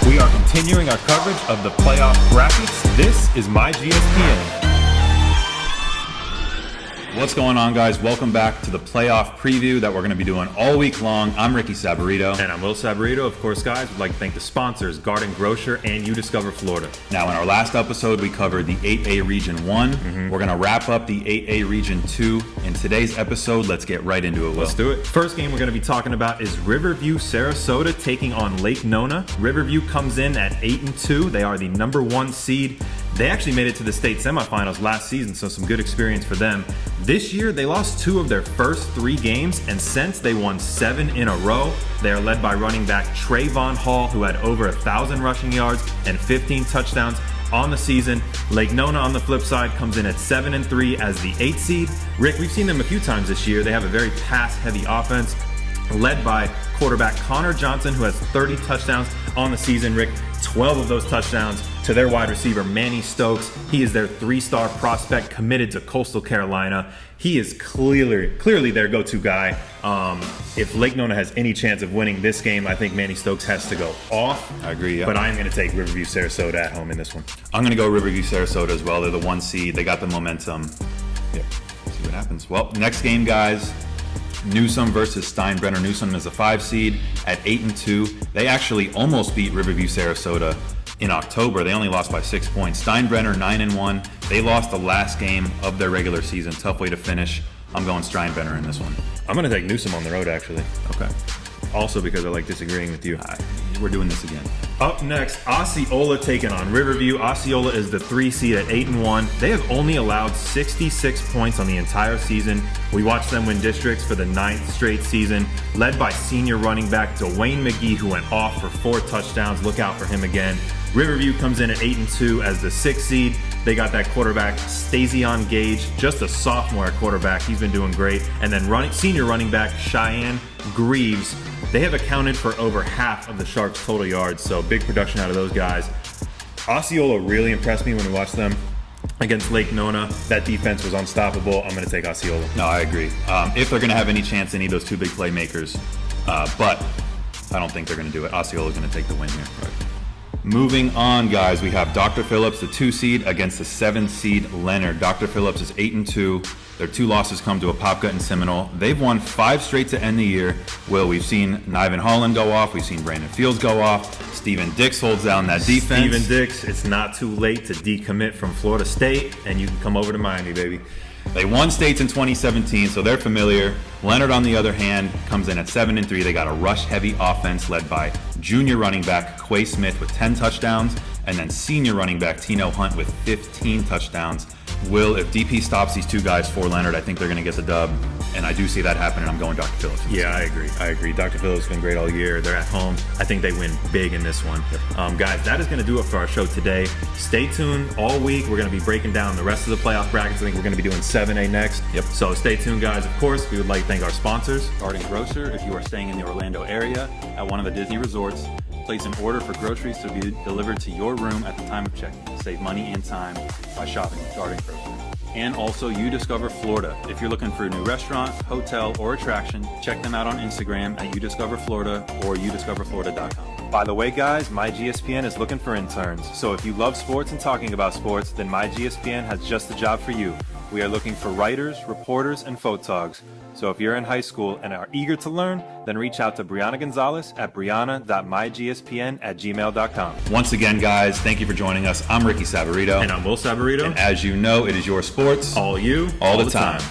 We are continuing our coverage of the playoff brackets. This is myGSPN. What's going on, guys? Welcome back to the playoff preview that we're going to be doing all week long. I'm Ricky Saborido. And I'm Will Saborido. Of course, guys, we'd like to thank the sponsors, Garden Grocer and UDiscover Florida. Now, in our last episode, we covered the 8A Region 1. We're going to wrap up the 8A Region 2. In today's episode, let's get right into it, Will. Let's do it. First game we're going to be talking about is Riverview, Sarasota taking on Lake Nona. Riverview comes in at 8-2. They are the number 1 seed. They actually made it to the state semifinals last season, so some good experience for them. This year, they lost 2 of their first 3 games, and since they won 7 in a row. They are led by running back Trayvon Hall, who had over 1,000 rushing yards and 15 touchdowns on the season. Lake Nona, on the flip side, comes in at 7-3 as the 8th seed. Rick, we've seen them a few times this year. They have a very pass-heavy offense, led by quarterback Connor Johnson, who has 30 touchdowns on the season. Rick, 12 of those touchdowns to their wide receiver, Manny Stokes. He is their 3-star prospect committed to Coastal Carolina. He is clearly their go-to guy. If Lake Nona has any chance of winning this game, I think Manny Stokes has to go off. I agree, yeah. But I'm going to take Riverview Sarasota at home in this one. I'm going to go Riverview Sarasota as well. They're the 1 seed. They got the momentum. Yep. See what happens. Well, next game, guys. Newsom versus Steinbrenner. Newsom is a 5 seed at 8-2. They actually almost beat Riverview Sarasota in October. They only lost by 6 points. Steinbrenner 9-1. They lost the last game of their regular season. Tough way to finish. I'm going Steinbrenner in this one. I'm going to take Newsom on the road, actually. Okay. Also because I like disagreeing with you. We're doing this again. Up next, Osceola taking on Riverview. Osceola is the 3 seed at 8-1. They have only allowed 66 points on the entire season. We watched them win districts for the 9th straight season, led by senior running back Dwayne McGee, who went off for 4 touchdowns. Look out for him again. Riverview comes in at 8-2 as the 6th seed. They got that quarterback Stazion Gage, just a sophomore at quarterback. He's been doing great. And then senior running back Cheyenne Greaves. They have accounted for over half of the Sharks' total yards, so big production out of those guys. Osceola really impressed me when we watched them against Lake Nona. That defense was unstoppable. I'm going to take Osceola. No, I agree. If they're going to have any chance, they need those 2 big playmakers. But I don't think they're going to do it. Osceola is going to take the win here. Right. Moving on, guys, we have Dr. Phillips, the 2 seed, against the 7 seed Leonard. Dr. Phillips is 8-2. Their 2 losses come to Apopka and Seminole. They've won 5 straight to end the year. Will, we've seen Niven Holland go off. We've seen Brandon Fields go off. Steven Dix holds down that defense. Steven Dix, it's not too late to decommit from Florida State, and you can come over to Miami, baby. They won states in 2017, so they're familiar. Leonard, on the other hand, comes in at 7-3. They got a rush-heavy offense led by junior running back Quay Smith with 10 touchdowns, and then senior running back Tino Hunt with 15 touchdowns. Will, if DP stops these 2 guys for Leonard, I think they're going to get the dub, and I do see that happening. I'm going Dr. Phillips. Yeah, I agree. Dr. Phillips has been great all year. They're at home. I think they win big in this one. Yep. Guys, that is going to do it for our show today. Stay tuned all week. We're going to be breaking down the rest of the playoff brackets. I think we're going to be doing 7A next. Yep. So stay tuned, guys. Of course, we would like to thank our sponsors. Garden Grocer, if you are staying in the Orlando area at one of the Disney resorts, place an order for groceries to be delivered to your room at the time of check-in. Save money and time by shopping with Garden Grocer. And also UDiscover Florida. If you're looking for a new restaurant, hotel, or attraction, check them out on Instagram at UDiscover Florida or udiscoverflorida.com. By the way, guys, myGSPN is looking for interns. So if you love sports and talking about sports, then myGSPN has just the job for you. We are looking for writers, reporters, and photogs. So if you're in high school and are eager to learn, then reach out to Brianna Gonzalez at brianna.mygspn@gmail.com. Once again, guys, thank you for joining us. I'm Ricky Saborido. And I'm Will Saborido. And as you know, it is your sports. All you. All the time.